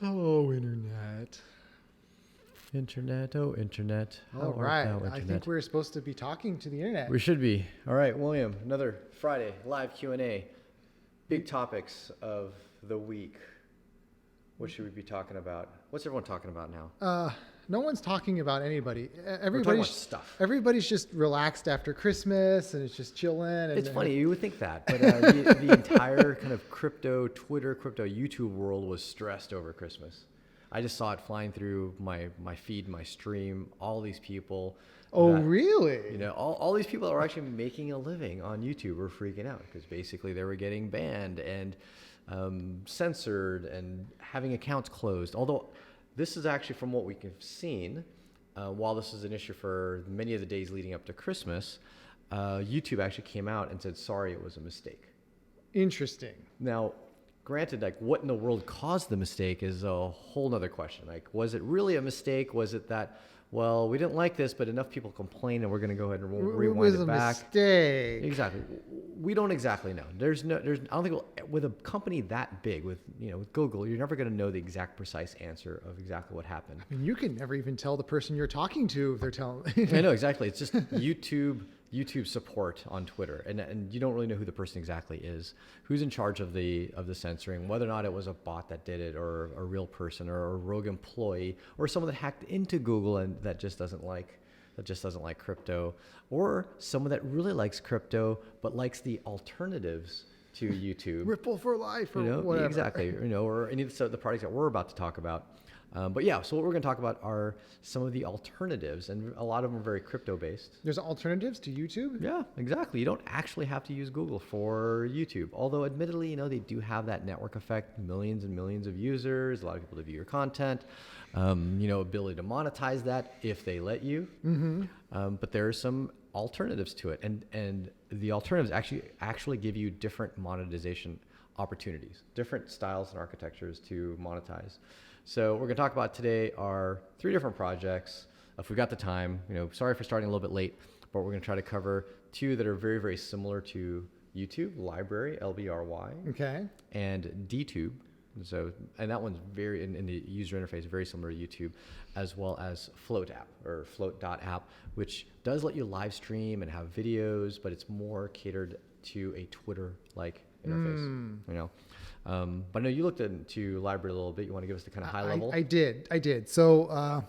Oh, internet. Internet, oh internet. All right. I think we're supposed to be talking to the internet. We should be. All right, William, another Friday live Q&A. Big topics of the week. What should we be talking about? What's everyone talking about now? No one's talking about anybody. We're talking about stuff. Everybody's just relaxed after Christmas and it's just chilling. And it's funny, you would think that, but the entire kind of crypto Twitter, crypto YouTube world was stressed over Christmas. I just saw it flying through my feed, my stream, all these people. Oh, really? You know, all these people that were actually making a living on YouTube were freaking out because basically they were getting banned and censored and having accounts closed. Although this is actually, from what we have seen, while this is an issue for many of the days leading up to Christmas, YouTube actually came out and said, sorry, it was a mistake. Interesting. Now, granted, like what in the world caused the mistake is a whole nother question. Like, was it really a mistake? Was it that, well, we didn't like this, but enough people complained and we're going to go ahead and rewind it back? It was a mistake. Exactly. We don't exactly know. I don't think with a company that big, with Google, you're never going to know the exact precise answer of exactly what happened. I mean, you can never even tell the person you're talking to if they're telling. I know, exactly. It's just YouTube support on Twitter, and you don't really know who the person exactly is, who's in charge of the censoring, whether or not it was a bot that did it, or a real person, or a rogue employee, or someone that hacked into Google and that just doesn't like crypto, or someone that really likes crypto but likes the alternatives to YouTube. Ripple for life, or whatever. Exactly. Or any of the products that we're about to talk about. But yeah, so what we're going to talk about are some of the alternatives, and a lot of them are very crypto-based. There's alternatives to YouTube? Yeah, exactly. You don't actually have to use Google for YouTube. Although, admittedly, they do have that network effect, millions and millions of users, a lot of people to view your content, ability to monetize that if they let you. Mm-hmm. But there are some alternatives to it, and the alternatives actually give you different monetization opportunities, different styles and architectures to monetize. So we're going to talk about today are 3 different projects. If we got the time, sorry for starting a little bit late, but we're going to try to cover 2 that are very, very similar to YouTube, Library, LBRY, okay, and DTube. And that one's very, in the user interface, very similar to YouTube, as well as Float app, or float.app, which does let you live stream and have videos, but it's more catered to a Twitter-like interface, But I know you looked into Library a little bit. You want to give us the kind of high level? I did. So,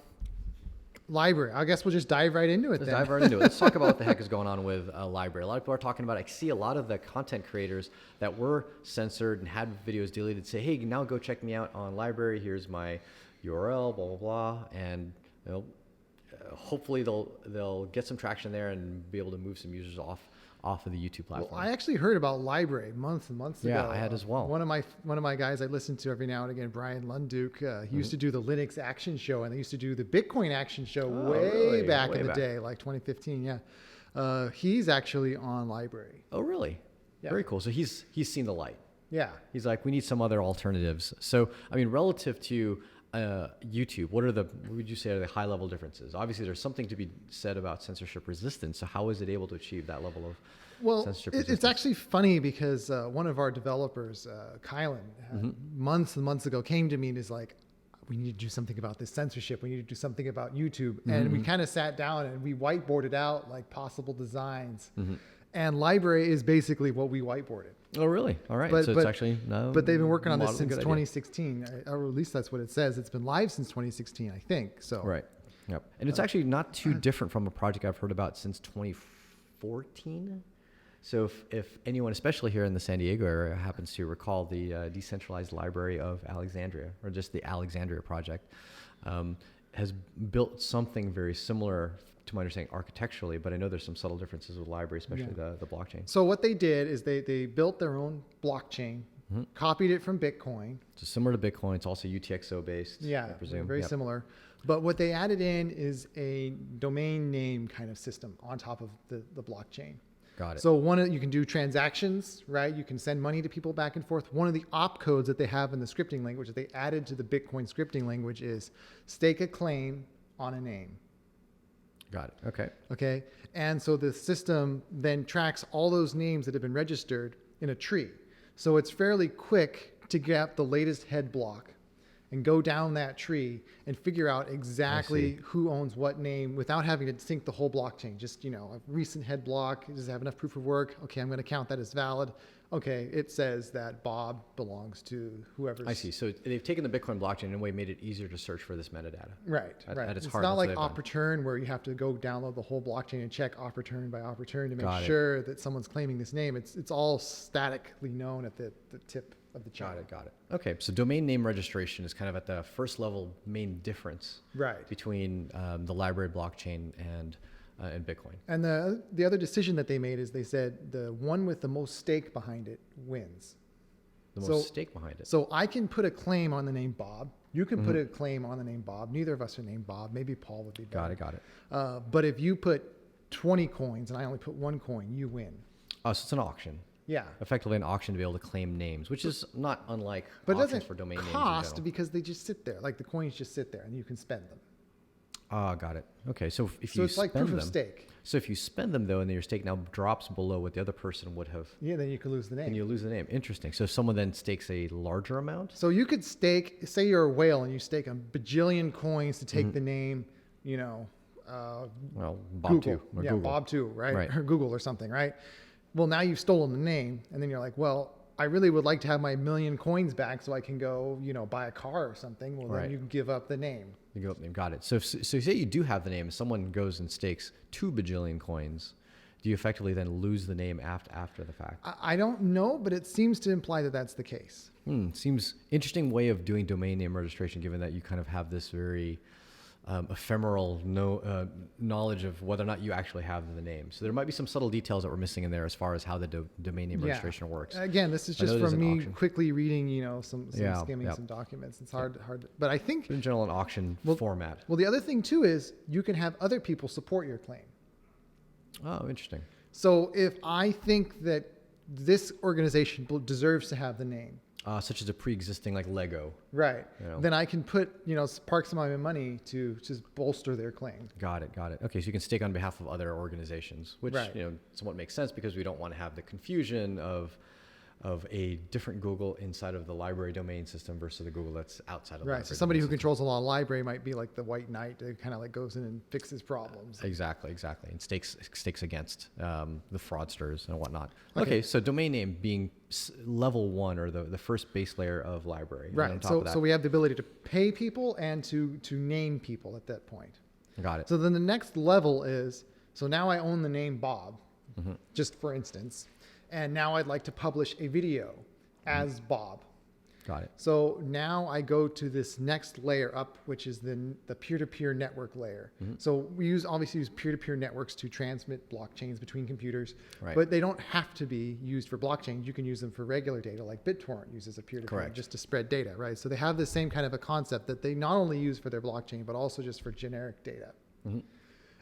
Library. I guess we'll just dive right into it. Dive right into it. Let's talk about what the heck is going on with Library. A lot of people are talking about. I see a lot of the content creators that were censored and had videos deleted say, "Hey, now go check me out on Library. Here's my URL, blah blah blah," and hopefully they'll get some traction there and be able to move some users off of the YouTube platform. Well, I actually heard about Library months and months ago. Yeah, I had as well. One of my guys I listen to every now and again, Brian Lunduke, he used to do the Linux Action Show, and they used to do the Bitcoin Action Show way back in the day, like 2015. Yeah, he's actually on Library. Oh, really? Yeah. Very cool. So he's seen the light. Yeah. He's like, we need some other alternatives. So I mean, relative to YouTube, what would you say are the high level differences? Obviously, there's something to be said about censorship resistance. So how is it able to achieve that level of censorship resistance? It's actually funny because one of our developers, Kylan, months and months ago came to me and is like, we need to do something about this censorship. We need to do something about YouTube. Mm-hmm. And we kind of sat down and we whiteboarded out like possible designs. Mm-hmm. And Library is basically what we whiteboarded. Oh, really? All right. But it's actually no. But they've been working on this since 2016, or at least that's what it says. It's been live since 2016, I think. So right. Yep. And it's actually not too different from a project I've heard about since 2014. So if anyone, especially here in the San Diego area, happens to recall the Decentralized Library of Alexandria, or just the Alexandria project, has built something very similar to my understanding architecturally, but I know there's some subtle differences with Library, especially the blockchain. So what they did is they built their own blockchain, copied it from Bitcoin. So similar to Bitcoin, it's also UTXO based. Yeah, I presume. Very similar. But what they added in is a domain name kind of system on top of the blockchain. Got it. So you can do transactions, right? You can send money to people back and forth. One of the opcodes that they have in the scripting language that they added to the Bitcoin scripting language is stake a claim on a name. Got it. Okay. Okay. And so the system then tracks all those names that have been registered in a tree. So it's fairly quick to get the latest head block and go down that tree and figure out exactly who owns what name without having to sync the whole blockchain. Just, a recent head block, does it have enough proof of work? Okay, I'm going to count that as valid. Okay, it says that Bob belongs to whoever's. I see. So they've taken the Bitcoin blockchain and in a way made it easier to search for this metadata. Right. At its It's heart, not that's like what they've done. op-return where you have to go download the whole blockchain and check op-return by op-return to make Got it. sure that someone's claiming this name. It's all statically known at the tip of the chain. Got it. Okay, so domain name registration is kind of at the first level main difference Right. between the library blockchain and Bitcoin. And the other decision that they made is they said the one with the most stake behind it wins. The most stake behind it. So I can put a claim on the name Bob. You can put a claim on the name Bob. Neither of us are named Bob. Maybe Paul would be better. Got it. But if you put 20 coins and I only put one coin, you win. Oh, so it's an auction. Yeah. Effectively an auction to be able to claim names, which is not unlike But it auctions doesn't for domain names in cost general. because they just sit there. Like the coins just sit there and you can spend them. Ah, got it. Okay, so if So you it's like spend proof them, of stake. so if you spend them though, and then your stake now drops below what the other person would have, Yeah, then you can lose the name. then you lose the name. Interesting. So if someone then stakes a larger amount, So you could stake, say you're a whale and you stake a bajillion coins to take the name, well, Bob Google. two or Yeah, Google. Bob 2, right? Right. Or Google or something, right? Well, now you've stolen the name and then you're like, well, I really would like to have my million coins back so I can go, buy a car or something. Well, Right. then you give up the name. You go up name. Got it. So say you do have the name, and someone goes and stakes 2 bajillion coins. Do you effectively then lose the name after the fact? I don't know, but it seems to imply that that's the case. Seems interesting way of doing domain name registration, given that you kind of have this very ephemeral knowledge of whether or not you actually have the name. So there might be some subtle details that we're missing in there as far as how the domain name registration works. Again, this is I know just there's from an me auction. quickly reading, some Yeah, skimming yeah. some documents. It's hard, but I think, In general, an auction format. well, the other thing too is you can have other people support your claim. Oh, interesting. So if I think that this organization deserves to have the name, Such as a pre-existing like Lego. right, You know. then I can put, park some of my money to just bolster their claim. Got it. Okay, so you can stake on behalf of other organizations, which Right. Somewhat makes sense because we don't want to have the confusion of a different Google inside of the library domain system versus the Google that's outside of the Right. library So somebody who domain controls a law library might be like the white knight that kind of like goes in and fixes problems. system. Exactly, and stakes against the fraudsters and whatnot. Okay, so domain name being level 1 or the first base layer of library. And on Right. top So of that, so we have the ability to pay people and to name people at that point. got it. So then the next level is, so now I own the name Bob, Mm-hmm. just for instance, and now I'd like to publish a video as Bob. Got it. So now I go to this next layer up, which is the peer-to-peer network layer. Mm-hmm. So we obviously use peer-to-peer networks to transmit blockchains between computers, Right. but they don't have to be used for blockchains. You can use them for regular data, like BitTorrent uses a peer-to-peer Correct. just to spread data, right? So they have the same kind of a concept that they not only use for their blockchain, but also just for generic data. Mm-hmm.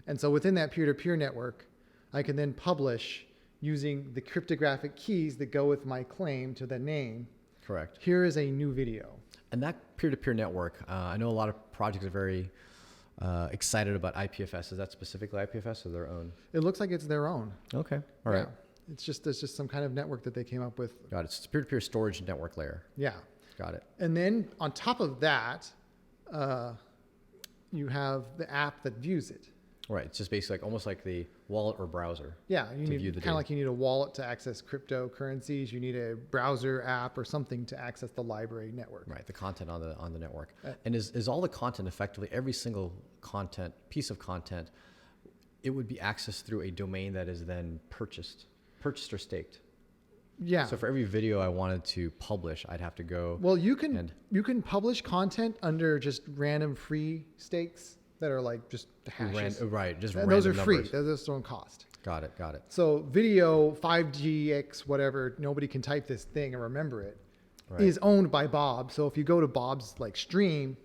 And so within that peer-to-peer network, I can then publish using the cryptographic keys that go with my claim to the name. Correct. Here is a new video. And that peer-to-peer network, I know a lot of projects are very excited about IPFS. Is that specifically IPFS or their own? It looks like it's their own. Okay. All right. Yeah. There's just some kind of network that they came up with. Got it. It's a peer-to-peer storage network layer. Yeah. Got it. And then on top of that, you have the app that views it. Right. It's just basically almost like the wallet or browser. Yeah, you To need view the kind of data. like you need a wallet to access cryptocurrencies. You need a browser app or something to access the library network. Right. The content on the network. Uh, And is all the content effectively every single piece of content, it would be accessed through a domain that is then purchased or staked. Yeah. So for every video I wanted to publish, I'd have to go. Well, you can and- publish content under just random free stakes that are like just hashes. Right. Just And those are random free. numbers. Those don't cost. Got it. So video 5GX whatever, nobody can type this thing and remember it, is Right. owned by Bob. So if you go to Bob's like stream,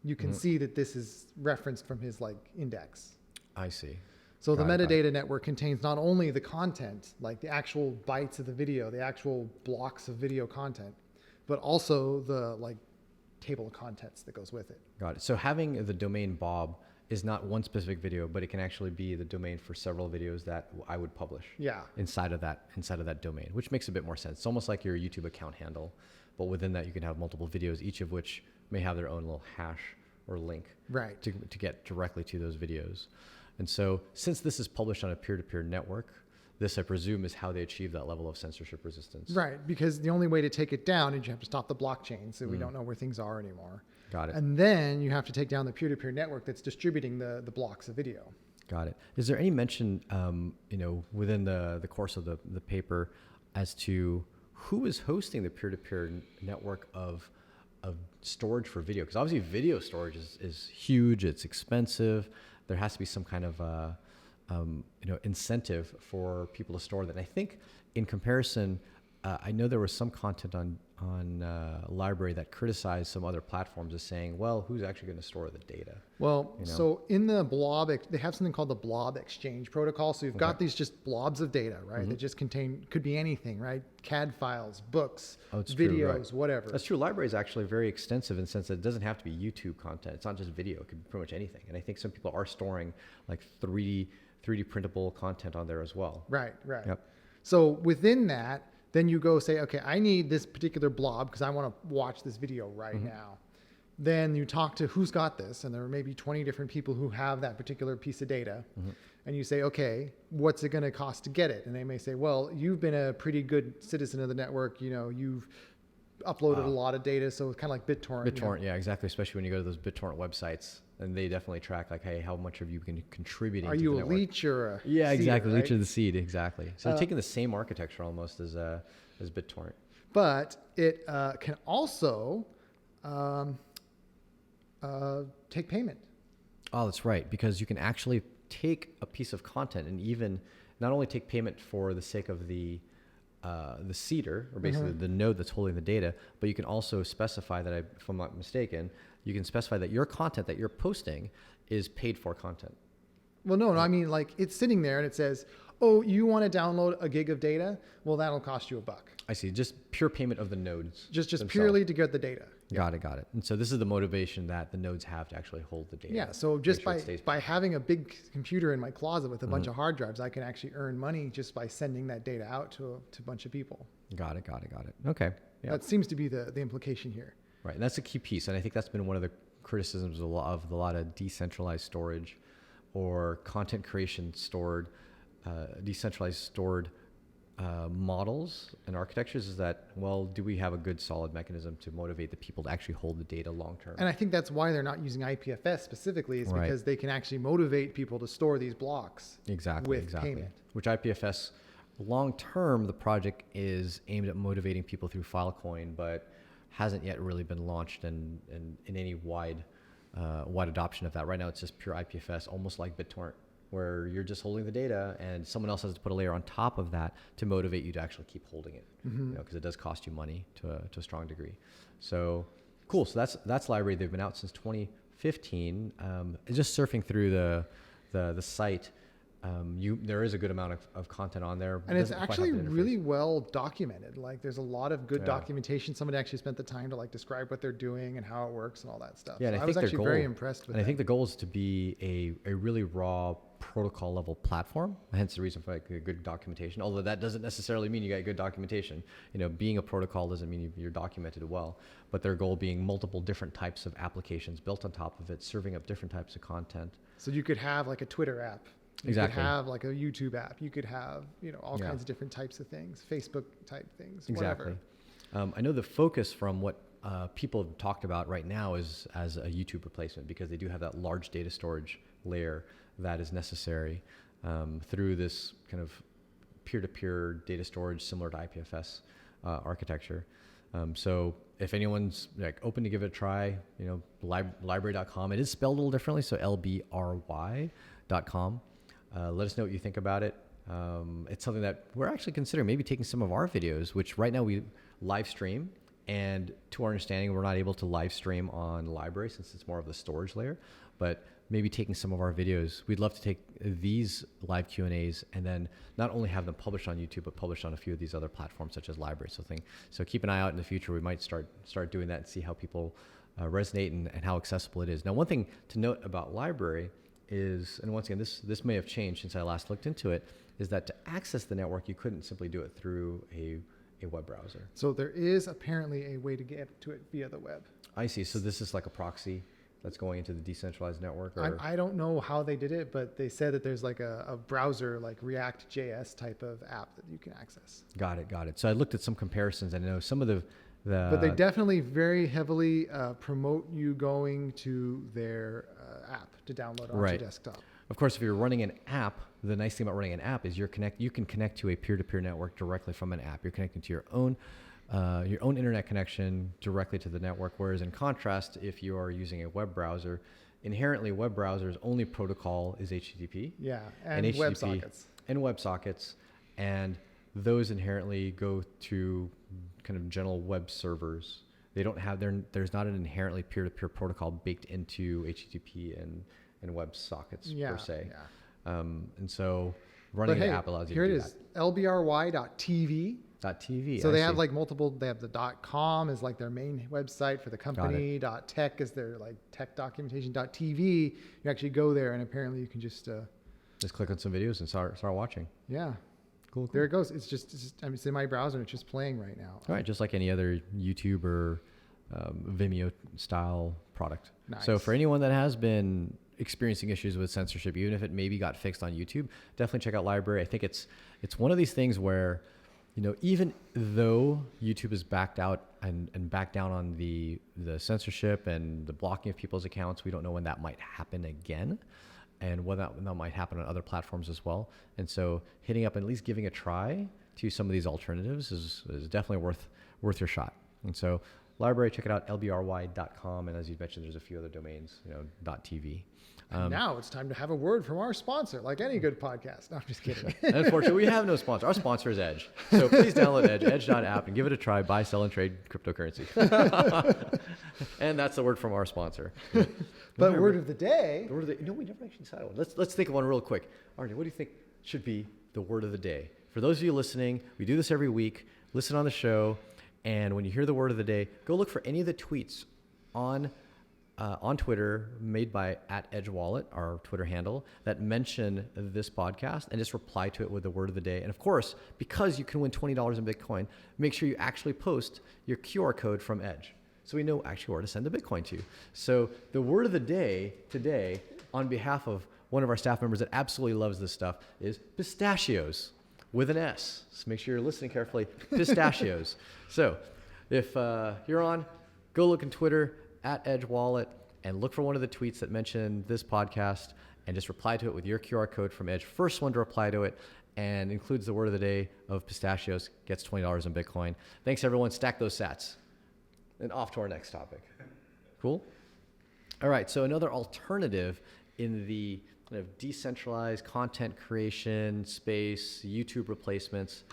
you Mm-hmm. can see that this is referenced from his like index. I see. So the Got it. metadata network contains not only the content, like the actual bytes of the video, the actual blocks of video content, but also the like table of contents that goes with it. Got it. So having the domain Bob is not one specific video, but it can actually be the domain for several videos that I would publish. Yeah. Inside of that domain, which makes a bit more sense. It's almost like your YouTube account handle, but within that you can have multiple videos, each of which may have their own little hash or link Right. to get directly to those videos. And so since this is published on a peer-to-peer network, this, I presume, is how they achieve that level of censorship resistance. Right, because the only way to take it down is you have to stop the blockchain, so we don't know where things are anymore. Got it. And then you have to take down the peer-to-peer network that's distributing the blocks of video. Got it. Is there any mention, within the course of the paper as to who is hosting the peer-to-peer network of storage for video? Because obviously video storage is huge, it's expensive. There has to be some kind of incentive for people to store that. And I think in comparison, I know there was some content on Library that criticized some other platforms as saying, well, who's actually going to store the data? Well, so in the blob, they have something called the blob exchange protocol. So you've got these just blobs of data, right? That just could be anything, right? CAD files, books, videos, true, right. whatever. That's true. Library is actually very extensive in the sense that it doesn't have to be YouTube content. It's not just video. It could be pretty much anything. And I think some people are storing like 3D printable content on there as well. Right. Yep. So within that, then you go say, okay, I need this particular blob because I want to watch this video right now. Then you talk to who's got this, and there are maybe 20 different people who have that particular piece of data. And you say, okay, what's it going to cost to get it? And they may say, well, you've been a pretty good citizen of the network. You've uploaded a lot of data, so it's kind of like BitTorrent. BitTorrent, yeah, exactly. Especially when you go to those BitTorrent websites, and they definitely track like, hey, how much have you been contributing? Are to you the a network? leech or a Yeah, seeder, exactly. right? Leech of the seed, exactly. So they're taking the same architecture almost as BitTorrent. But it can also take payment. Oh, that's right. Because you can actually take a piece of content and even not only take payment for the sake of the seeder, or basically the node that's holding the data, but you can also specify that, if I'm not mistaken, you can specify that your content that you're posting is paid for content. Well, no, I mean, like it's sitting there and it says, oh, you want to download a gig of data? Well, that'll cost you $1. I see. Just pure payment of the nodes. Just themselves. purely to get the data. Got it. And so this is the motivation that the nodes have to actually hold the data. Yeah. So make just sure it stays by having a big computer in my closet with a bunch of hard drives, I can actually earn money just by sending that data out to a bunch of people. Got it. Okay. Yeah. That seems to be the implication here. Right. And that's a key piece. And I think that's been one of the criticisms of a lot of decentralized storage or content creation stored, decentralized stored models and architectures, is that, well, do we have a good solid mechanism to motivate the people to actually hold the data long term? And I think that's why they're not using IPFS specifically, is Right. because they can actually motivate people to store these blocks Exactly. payment. Which IPFS, long term, the project is aimed at motivating people through Filecoin, but hasn't yet really been launched in any wide adoption of that. Right now, it's just pure IPFS, almost like BitTorrent, where you're just holding the data and someone else has to put a layer on top of that to motivate you to actually keep holding it, because it does cost you money to a strong degree. So cool. So that's Library. They've been out since 2015. Just surfing through the site, there is a good amount of content on there. And it's Doesn't quite have actually the interface. really well documented. Like there's a lot of good documentation. Somebody actually spent the time to like describe what they're doing and how it works and all that stuff. Yeah, and So I I was think their actually goal, very impressed with and I that. think the goal is to be a really raw protocol level platform. Hence the reason for like a good documentation. Although that doesn't necessarily mean you got good documentation. Being a protocol doesn't mean you're documented well. But their goal being multiple different types of applications built on top of it, serving up different types of content. So you could have like a Twitter app. You Exactly. could have like a YouTube app. You could have, all Yeah. kinds of different types of things, Facebook type things, Exactly. whatever. I know the focus from what people have talked about right now is as a YouTube replacement, because they do have that large data storage layer that is necessary through this kind of peer-to-peer data storage similar to IPFS architecture. So if anyone's like open to give it a try, library.com. It is spelled a little differently, so LBRY.com. Let us know what you think about it. It's something that we're actually considering maybe taking some of our videos, which right now we live stream, and to our understanding, we're not able to live stream on Library since it's more of the storage layer, but maybe taking some of our videos. We'd love to take these live Q&As and then not only have them published on YouTube, but published on a few of these other platforms such as Library. So keep an eye out in the future. We might start doing that and see how people resonate and how accessible it is. Now, one thing to note about Library is, and once again, this may have changed since I last looked into it, is that to access the network, you couldn't simply do it through a web browser. So there is apparently a way to get to it via the web. I see. So this is like a proxy that's going into the decentralized network? Or? I don't know how they did it, but they said that there's like a browser, like React.js type of app that you can access. Got it. So I looked at some comparisons, and I know some of the But they definitely very heavily promote you going to their app to download onto your desktop. Of course, if you're running an app, the nice thing about running an app is you can connect to a peer-to-peer network directly from an app. You're connecting to your own internet connection directly to the network. Whereas in contrast, if you are using a web browser, inherently web browser's only protocol is HTTP. Yeah, and WebSockets. And WebSockets, and those inherently go to kind of general web servers. They don't have there's not an inherently peer-to-peer protocol baked into HTTP and WebSockets per se. Yeah. And so running an app allows you to do that. Here it is, lbry.tv. .tv. So they have like multiple. They have the .com is like their main website for the company. .tech is their like tech documentation. .tv, you actually go there and apparently you can just click on some videos and start watching. Yeah. Cool. There it goes. It's just I mean, it's in my browser and it's just playing right now. All right, just like any other YouTube or Vimeo style product. Nice. So for anyone that has been experiencing issues with censorship, even if it maybe got fixed on YouTube, definitely check out Library. I think it's one of these things where, even though YouTube is backed out and backed down on the censorship and the blocking of people's accounts, we don't know when that might happen again, and whether that might happen on other platforms as well. And so hitting up and at least giving a try to some of these alternatives is definitely worth your shot. And so Library, check it out, lbry.com. And as you mentioned, there's a few other domains, .tv. Now it's time to have a word from our sponsor, like any good podcast. No, I'm just kidding. Unfortunately, we have no sponsor. Our sponsor is Edge. So please download Edge, edge.app, and give it a try. Buy, sell, and trade cryptocurrency. And that's the word from our sponsor. But word of the day. No, we never actually decided one. Let's think of one real quick. Arnie, what do you think should be the word of the day? For those of you listening, we do this every week. Listen on the show. And when you hear the word of the day, go look for any of the tweets on Twitter made by @EdgeWallet, our Twitter handle, that mention this podcast, and just reply to it with the word of the day. And of course, because you can win $20 in Bitcoin, make sure you actually post your QR code from Edge, so we know actually where to send the Bitcoin to. So the word of the day today, on behalf of one of our staff members that absolutely loves this stuff, is pistachios with an S. So make sure you're listening carefully. Pistachios. So if you're on, go look on Twitter @EdgeWallet and look for one of the tweets that mention this podcast and just reply to it with your QR code from Edge. First one to reply to it and includes the word of the day of pistachios gets $20 in Bitcoin. Thanks, everyone. Stack those sats. And off to our next topic. Cool? All right. So another alternative in the kind of decentralized content creation space, YouTube replacements,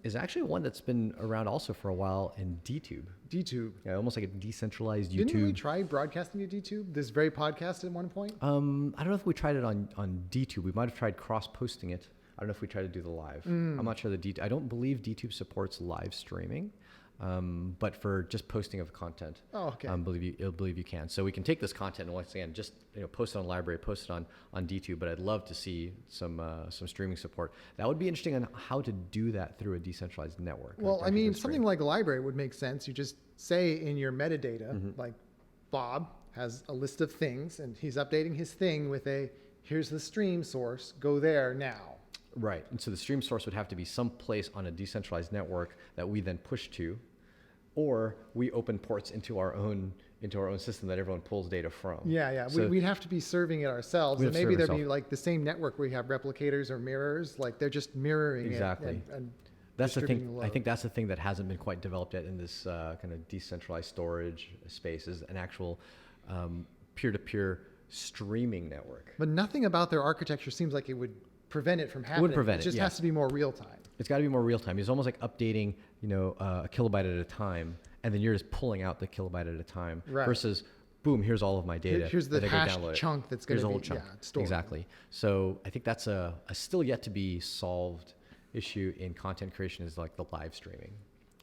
is actually one that's been around also for a while in DTube. DTube. Yeah, almost like a decentralized YouTube. Didn't we try broadcasting to DTube, this very podcast at one point? I don't know if we tried it on DTube. We might have tried cross-posting it. I don't know if we tried to do the live. I'm not sure I don't believe DTube supports live streaming. But for just posting of content, I believe you can. So we can take this content and once again just post it on Library, post it on DTube. But I'd love to see some streaming support. That would be interesting on how to do that through a decentralized network. Well, I mean, something like Library would make sense. You just say in your metadata, like Bob has a list of things and he's updating his thing with here's the stream source, go there now. Right, and so the stream source would have to be someplace on a decentralized network that we then push to, or we open ports into our own system that everyone pulls data from. Yeah. So we'd have to be serving it ourselves, and maybe there'd be like the same network where you have replicators or mirrors, like they're just mirroring it. And that's the thing. I think that's the thing that hasn't been quite developed yet in this kind of decentralized storage space is an actual peer-to-peer streaming network. But nothing about their architecture seems like it would prevent it from happening. It wouldn't prevent it. It just has to be more real time. It's got to be more real time. It's almost like updating, a kilobyte at a time, and then you're just pulling out the kilobyte at a time. Right. Versus, boom, here's all of my data. Here's the hashed chunk that's going to be whole chunk. Stored. Exactly. So I think that's a still yet to be solved issue in content creation is like the live streaming.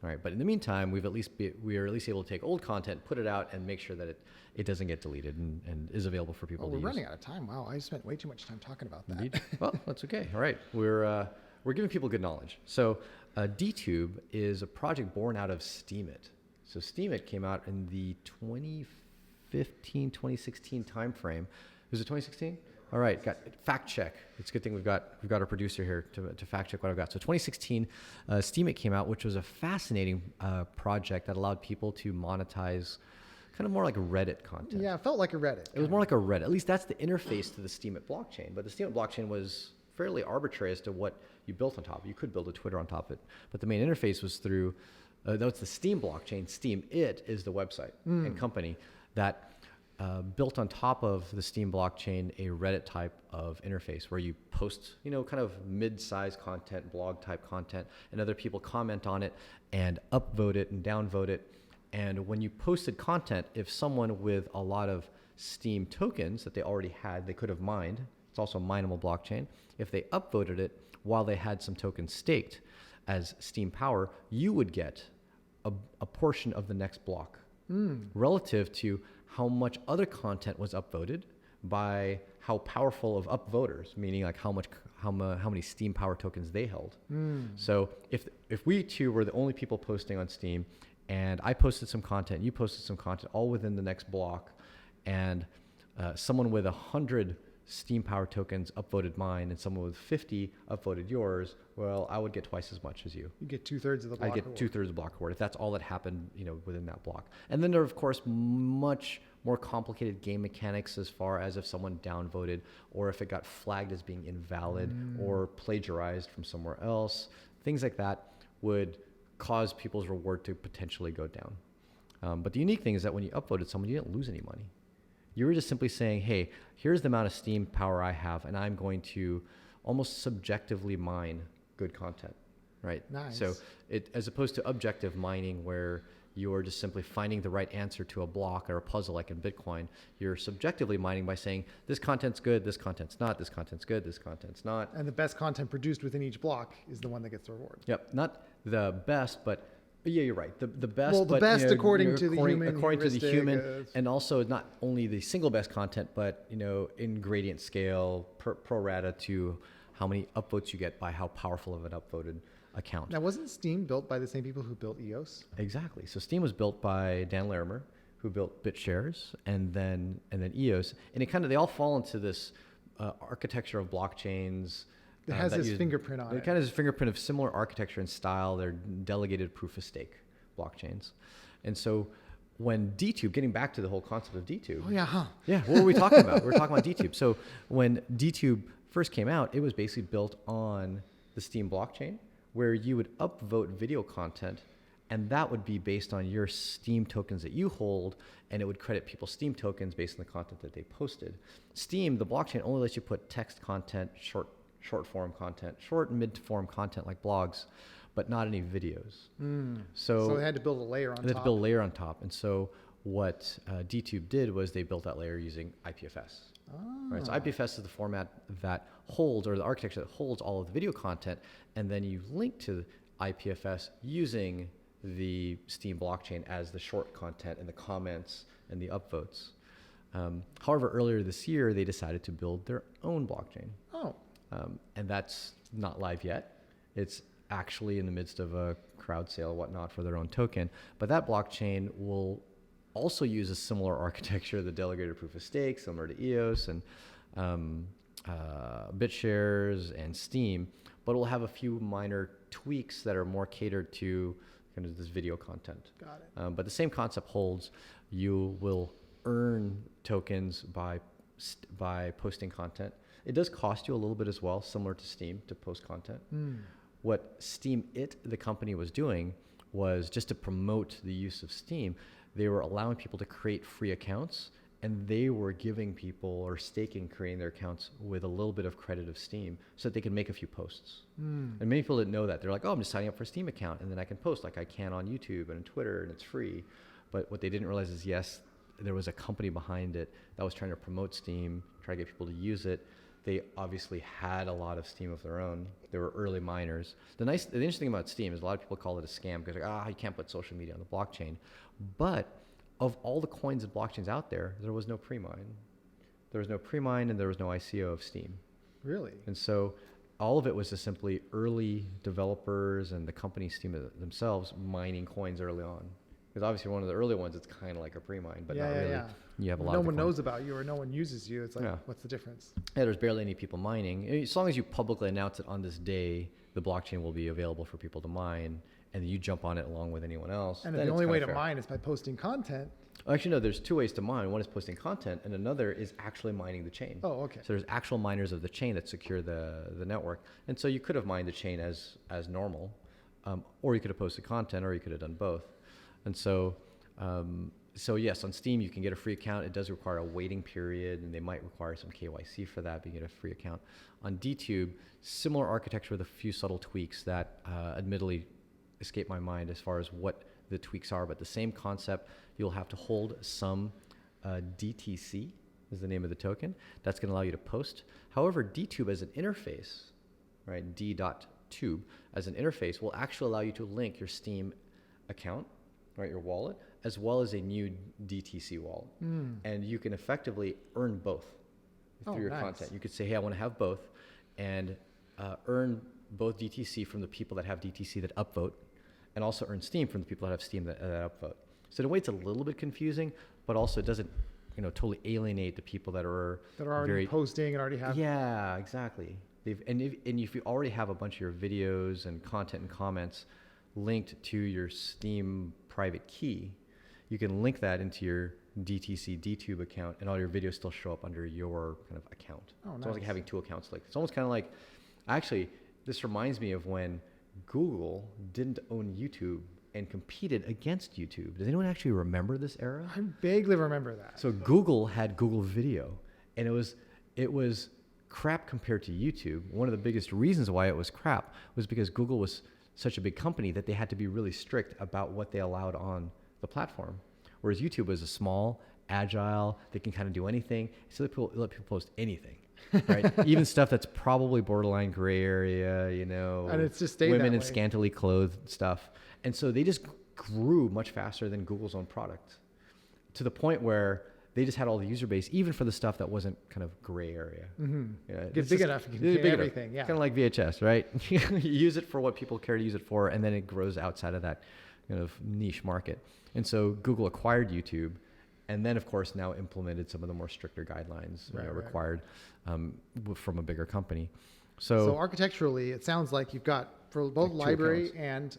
All right, but in the meantime, we are at least able to take old content, put it out, and make sure that it doesn't get deleted and is available for people to use. We're running out of time. Wow, I spent way too much time talking about that. Indeed. Well, that's okay. All right, we're giving people good knowledge. So DTube is a project born out of Steemit. So Steemit came out in the 2015, 2016 timeframe. Was it 2016? All right, got fact check. It's a good thing we've got our producer here to fact check what I've got. So 2016, Steemit came out, which was a fascinating project that allowed people to monetize kind of more like Reddit content. Yeah, it felt like a Reddit. It was more like a Reddit. At least that's the interface to the Steemit blockchain. But the Steemit blockchain was fairly arbitrary as to what you built on top. You could build a Twitter on top of it, but the main interface was through. That's the Steem blockchain. Steemit is the website and company that built on top of the Steem blockchain a Reddit type of interface where you post, kind of mid-sized content, blog type content, and other people comment on it and upvote it and downvote it. And when you posted content, if someone with a lot of Steem tokens that they already had, they could have mined. It's also a mineable blockchain. If they upvoted it while they had some tokens staked as Steem power, you would get a portion of the next block relative to how much other content was upvoted by how powerful of upvoters, meaning like how many Steem power tokens they held. So if we two were the only people posting on Steem, and I posted some content, you posted some content, all within the next block, and someone with 100 Steem power tokens upvoted mine, and someone with 50 upvoted yours, well, I would get twice as much as you. You get 2/3 of the block. I get 2/3 of the block reward if that's all that happened, within that block. And then there are, of course, much more complicated game mechanics as far as if someone downvoted or if it got flagged as being invalid or plagiarized from somewhere else. Things like that would cause people's reward to potentially go down. But the unique thing is that when you upvoted someone, you didn't lose any money. You were just simply saying, hey, here's the amount of Steem power I have, and I'm going to almost subjectively mine good content, right? Nice. So as opposed to objective mining where you're just simply finding the right answer to a block or a puzzle like in Bitcoin, you're subjectively mining by saying, this content's good, this content's not, this content's good, this content's not. And the best content produced within each block is the one that gets the reward. Yep, not the best, but yeah, you're right. The best, well, the best according to the human, according to the human, and also not only the single best content, but in gradient scale, pro rata to how many upvotes you get by how powerful of an upvoted account. Now, wasn't Steem built by the same people who built EOS? Exactly. So Steem was built by Dan Larimer, who built BitShares, and then EOS, and they all fall into this architecture of blockchains. It has his fingerprint on it. It kind of has a fingerprint of similar architecture and style. They're delegated proof of stake blockchains. And so when DTube, getting back to the whole concept of DTube. Oh, yeah, huh? Yeah, what were we talking about? We were talking about DTube. So when DTube first came out, it was basically built on the Steem blockchain where you would upvote video content, and that would be based on your Steem tokens that you hold, and it would credit people's Steem tokens based on the content that they posted. Steem, the blockchain, only lets you put text content, short form content, short and mid form content like blogs, but not any videos. So they had to build a layer on top. They had to build a layer on top. And so what DTube did was they built that layer using IPFS. Right? So IPFS is the format that holds, or the architecture that holds all of the video content, and then you link to IPFS using the Steem blockchain as the short content and the comments and the upvotes. However, earlier this year, they decided to build their own blockchain. And that's not live yet. It's actually in the midst of a crowd sale, whatnot, for their own token. But that blockchain will also use a similar architecture, the delegated proof of stake, similar to EOS and BitShares and Steem, but it will have a few minor tweaks that are more catered to kind of this video content. Got it. But the same concept holds. You will earn tokens by posting content. It does cost you a little bit as well, similar to Steem, to post content. What Steemit, the company, was doing was just to promote the use of Steem. They were allowing people to create free accounts, and they were giving people or staking creating their accounts with a little bit of credit of Steem so that they could make a few posts. And many people didn't know that. They're like, oh, I'm just signing up for a Steem account, and then I can post like I can on YouTube and on Twitter, and it's free. But what they didn't realize is, yes, there was a company behind it that was trying to promote Steem, try to get people to use it. They obviously had a lot of Steem of their own. They were early miners. The interesting thing about Steem is a lot of people call it a scam because you can't put social media on the blockchain. But of all the coins and blockchains out there was no pre-mine. There was no pre-mine and there was no ICO of Steem. Really? And so all of it was just simply early developers and the company Steem themselves mining coins early on. Because obviously one of the early ones, it's kind of like a pre-mine, but not really. Yeah. You have a lot No of one the knows about you or no one uses you. It's like, Yeah. what's the difference? Yeah, there's barely any people mining. As long as you publicly announce it on this day, the blockchain will be available for people to mine, and you jump on it along with anyone else. And then the it's only way kinda to fair. mine is by posting content. Actually, no, there's two ways to mine. One is posting content, and another is actually mining the chain. Oh, okay. So there's actual miners of the chain that secure the network. And so you could have mined the chain as normal, or you could have posted content, or you could have done both. And so, so yes, on Steam, you can get a free account. It does require a waiting period, and they might require some KYC for that, but you get a free account. On DTube, similar architecture with a few subtle tweaks that admittedly escape my mind as far as what the tweaks are, but the same concept. You'll have to hold some DTC is the name of the token. That's going to allow you to post. However, DTube as an interface, right, D.tube as an interface will actually allow you to link your Steam account, right, your wallet, as well as a new DTC wallet. And you can effectively earn both through your content. You could say, hey, I want to have both, and earn both DTC from the people that have DTC that upvote, and also earn Steam from the people that have Steam that upvote. So in a way, it's a little bit confusing, but also it doesn't, totally alienate the people that are already posting and already have. Yeah, exactly. And if you already have a bunch of your videos and content and comments linked to your Steam private key, you can link that into your DTC DTube account, and all your videos still show up under your kind of account. Oh, nice. It's almost like having two accounts. Like it's almost kind of like, actually, this reminds me of when Google didn't own YouTube and competed against YouTube. Does anyone actually remember this era? I vaguely remember that. So Google had Google Video, and it was crap compared to YouTube. One of the biggest reasons why it was crap was because Google was such a big company that they had to be really strict about what they allowed on the platform. Whereas YouTube was a small, agile, they can kind of do anything. So they let people post anything, right? Even stuff that's probably borderline gray area, And it's just stayed women that in way. scantily clothed stuff. And so they just grew much faster than Google's own product, to the point where they just had all the user base, even for the stuff that wasn't kind of gray area. Get big enough, you can get everything. Yeah. Kind of like VHS, right? You use it for what people care to use it for, and then it grows outside of that kind of niche market. And so Google acquired YouTube, and then of course now implemented some of the more stricter guidelines required from a bigger company. So architecturally, it sounds like you've got, for both Like library and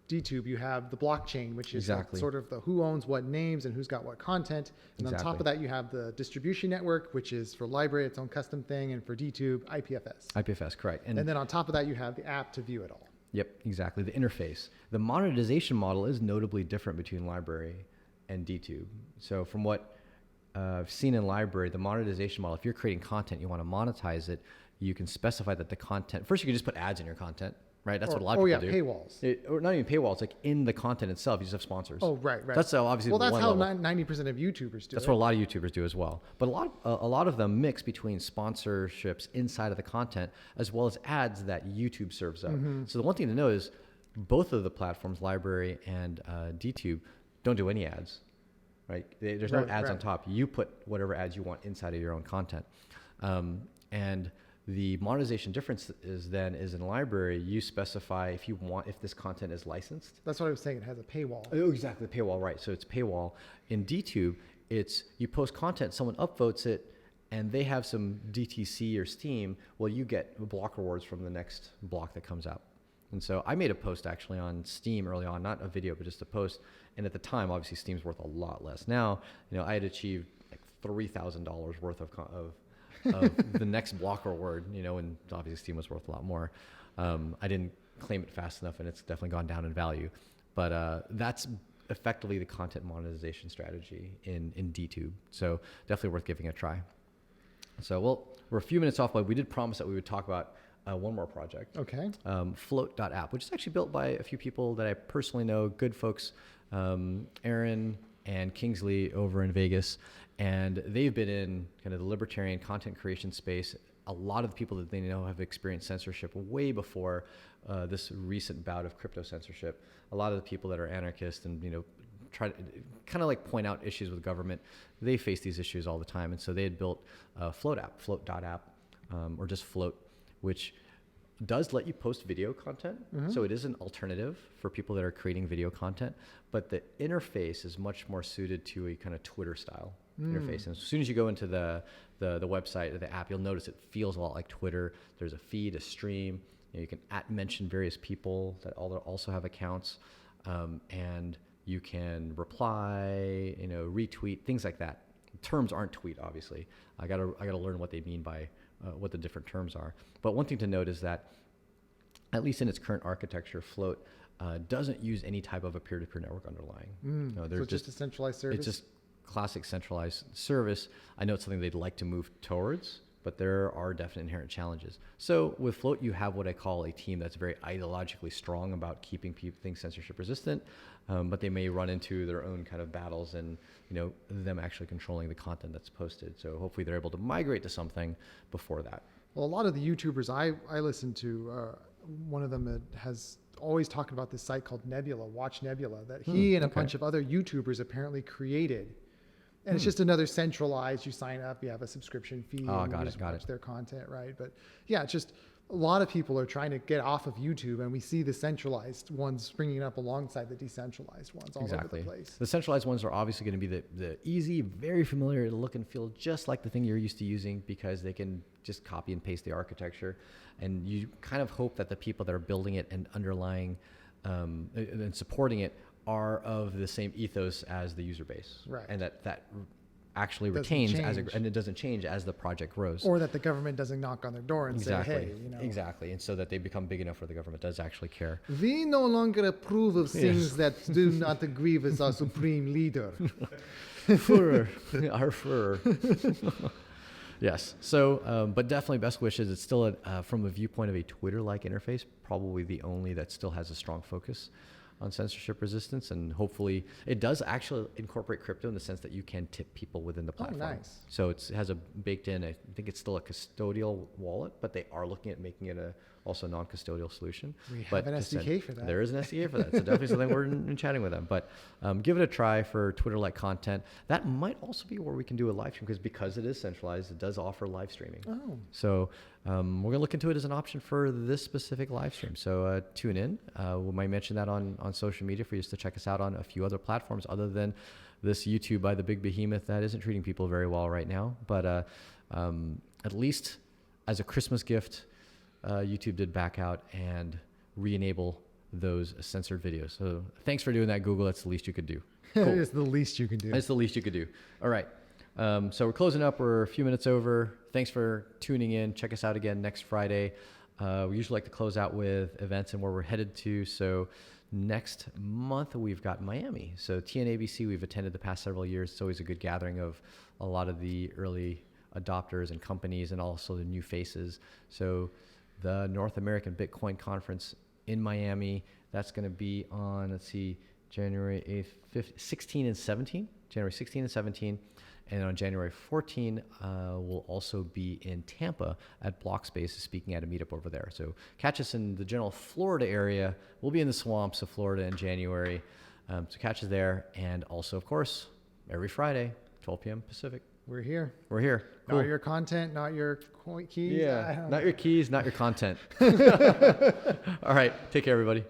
DTube, you have the blockchain, which is Exactly. sort of the who owns what names and who's got what content. And on top of that, you have the distribution network, which is for library, its own custom thing, and for DTube, IPFS. IPFS, correct. And then on top of that, you have the app to view it all. Yep, exactly. The interface. The monetization model is notably different between library and DTube. So from what I've seen in library, the monetization model, if you're creating content, you want to monetize it, you can specify that the content, first you can just put ads in your content, right? That's what a lot of people do. Paywalls. Or not even paywalls, like in the content itself, you just have sponsors. Oh, right. That's obviously that's one how level. 90% of YouTubers do That's it. what a lot of YouTubers do as well. But a lot of them mix between sponsorships inside of the content as well as ads that YouTube serves up. So the one thing to know is both of the platforms, library and DTube, don't do any ads, right? There's no ads on top. You put whatever ads you want inside of your own content. And the monetization difference is in library, you specify if this content is licensed. That's what I was saying. It has a paywall. Oh, exactly. Paywall, right. So it's paywall. In DTube, it's you post content, someone upvotes it, and they have some DTC or Steam. Well, you get block rewards from the next block that comes out. And so I made a post actually on Steam early on, not a video, but just a post. And at the time, obviously, Steam's worth a lot less. Now, I had achieved like $3,000 worth of the next block reward, and obviously Steam was worth a lot more. I didn't claim it fast enough, and it's definitely gone down in value. But that's effectively the content monetization strategy in DTube. So definitely worth giving a try. So, we're a few minutes off, but we did promise that we would talk about one more project. Okay. Float.app, which is actually built by a few people that I personally know, good folks, Aaron and Kingsley over in Vegas. And they've been in kind of the libertarian content creation space. A lot of the people that they know have experienced censorship way before this recent bout of crypto censorship. A lot of the people that are anarchists and, try to kind of like point out issues with government, they face these issues all the time. And so they had built Float.app, or just Float, which does let you post video content. So it is an alternative for people that are creating video content, but the interface is much more suited to a kind of Twitter style interface. And as soon as you go into the website or the app, you'll notice it feels a lot like Twitter. There's a feed, a stream. You can mention various people that also have accounts, and you can reply, retweet, things like that. Terms aren't tweet, obviously. I gotta learn what they mean by what the different terms are. But one thing to note is that, at least in its current architecture, Float doesn't use any type of a peer-to-peer network underlying. So just a centralized service? It's just classic centralized service. I know it's something they'd like to move towards, but there are definite inherent challenges. So with Float, you have what I call a team that's very ideologically strong about keeping things censorship resistant, but they may run into their own kind of battles and them actually controlling the content that's posted. So hopefully they're able to migrate to something before that. Well, a lot of the YouTubers I listen to, one of them has always talking about this site called Nebula, Watch Nebula, that he and a bunch of other YouTubers apparently created. And it's just another centralized, you sign up, you have a subscription fee, and you just watch their content, right? But yeah, it's just a lot of people are trying to get off of YouTube, and we see the centralized ones springing up alongside the decentralized ones all over the place. The centralized ones are obviously going to be the easy, very familiar look and feel, just like the thing you're used to using, because they can just copy and paste the architecture. And you kind of hope that the people that are building it and underlying and supporting it are of the same ethos as the user base, right? And that actually retains and it doesn't change as the project grows, or that the government doesn't knock on their door and say, hey, exactly, and so that they become big enough where the government does actually care. We no longer approve of things that do not agree with our supreme leader. Führer, our Führer. Yes. So, but definitely best wishes. It's still, from a viewpoint of a Twitter-like interface, probably the only that still has a strong focus on censorship resistance. And hopefully it does actually incorporate crypto in the sense that you can tip people within the platform. Oh, nice. So it has a baked in, I think it's still a custodial wallet, but they are looking at making it also a non-custodial solution. We have an SDK for that. There is an SDK for that. So definitely something we're in chatting with them. But give it a try for Twitter-like content. That might also be where we can do a live stream, because it is centralized. It does offer live streaming. Oh. So we're going to look into it as an option for this specific live stream. So tune in. We might mention that on social media for you to check us out on a few other platforms other than this YouTube by the big behemoth that isn't treating people very well right now. But at least as a Christmas gift, YouTube did back out and re-enable those censored videos. So thanks for doing that, Google. That's the least you could do. Cool. It's the least you can do. It's the least you could do. All right. So we're closing up. We're a few minutes over. Thanks for tuning in. Check us out again next Friday. We usually like to close out with events and where we're headed to. So next month, we've got Miami. So TNABC, we've attended the past several years. It's always a good gathering of a lot of the early adopters and companies and also the new faces. So the North American Bitcoin Conference in Miami, that's going to be on, January 8th, 16 and 17, January 16 and 17. And on January 14, we'll also be in Tampa at Blockspace, speaking at a meetup over there. So catch us in the general Florida area. We'll be in the swamps of Florida in January. So catch us there. And also, of course, every Friday, 12 p.m. Pacific. We're here. We're here. Cool. Not your content, not your keys. Yeah, not your keys, not your content. All right. Take care, everybody.